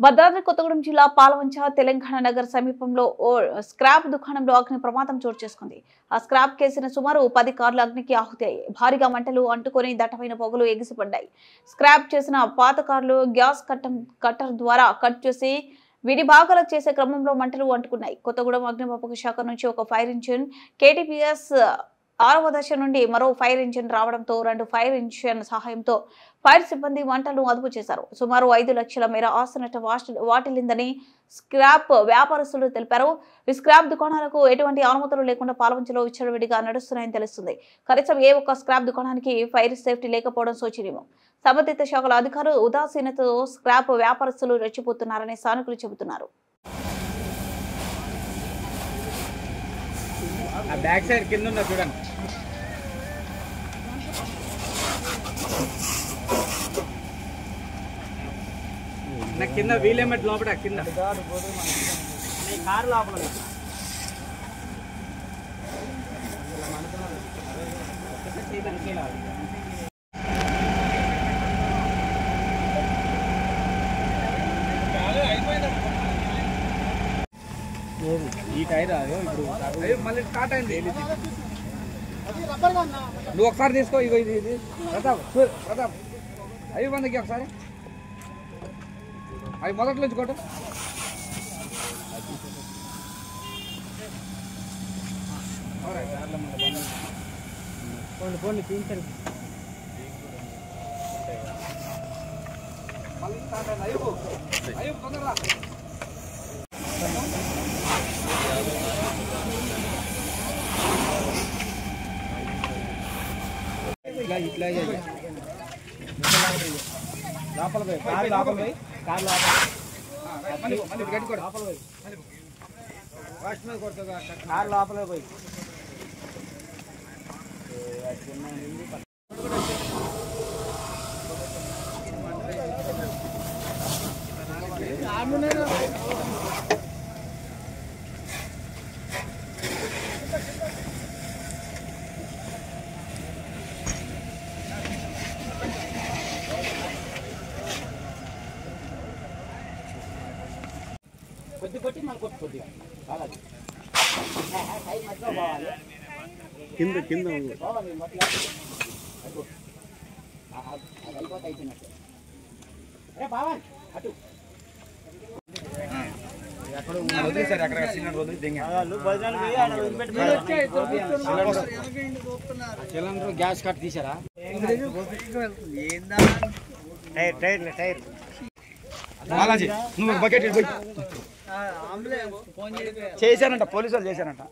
భద్రాద్రి కొత్తగూడెం జిల్లా పాలవంచ తెలంగాణ నగర్ సమీపంలో ఓ స్క్రాప్ దుకాణంలో అగ్ని ప్రమాదం చోటు చేసుకుంది. ఆ స్క్రాప్ కేసిన సుమారు 10 కార్లు అగ్నికి ఆహుతయ్యాయి. భారీగా మంటలు అంటుకొని దట్టమైన పొగలు ఎగిసిపడ్డాయి. స్క్రాప్ చేసిన పాత కార్లు గ్యాస్ కట్టర్ ద్వారా కట్ చేసి విడి భాగాలు చేసే క్రమంలో మంటలు అంటుకున్నాయి. కొత్తగూడెం అగ్నిమాపక శాఖ నుంచి ఒక ఫైర్ ఇంజిన్, KTPS 6వ దశ నుండి మరో ఫైర్ ఇంజిన్ రావడంతో 2 ఫైర్ ఇంజిన్ సహాయంతో ఫైర్ సిబ్బంది మంటలను అదుపు చేశారు. సుమారు 5 లక్షల మేర ఆస్తి నష్టం వాటిల్లిందని స్క్రాప్ వ్యాపారస్తులు తెలిపారు. ఈ స్క్రాప్ దుకాణాలకు ఎటువంటి అనుమతులు లేకుండా పాలవంచలో విచ్చలవిడిగా నడుస్తున్నాయని తెలుస్తుంది. కనీసం ఏ ఒక్క స్క్రాప్ దుకాణానికి ఫైర్ సేఫ్టీ లేకపోవడం శోచనీయం. సంబంధిత శాఖల అధికారులు ఉదాసీనతతో స్క్రాప్ వ్యాపారస్తులు రెచ్చిపోతున్నారని స్థానికులు చెబుతున్నారు. బ్యాక్ సైడ్ కింద ఉన్న చూడండి. నా కింద వీలేమెట్ లోపల కింద కారు లోపల ఈ టైర్ ఇప్పుడు మళ్ళీ స్టార్ట్ అయింది. నువ్వు ఒకసారి తీసుకో. ఇగో ఇది ప్రతాప్ ప్రతాప్ అవి వందకి ఒకసారి అవి మొదట్లో ఉంచుకోవటం. పోండి తీయించండి. మళ్ళీ స్టార్ట్ అయింది. అయ్యో తొందరగా ఇట్లా లోపల పోయి కారు లోపల పోయి కారు లోపల గట్టుకోడు లోపల పోయి ఫస్ట్ మీద కొడుతుంది కారు లోపల పోయి కొద్ది మళ్ళీ కొద్దిగా కింద కింద అటు సార్ అక్కడ సిలిండర్ గ్యాస్ కట్ తీసారా? టైర్ బాలాజీ నువ్వు బకెట్ చేశానంట, పోలీసు వాళ్ళు చేశారంట.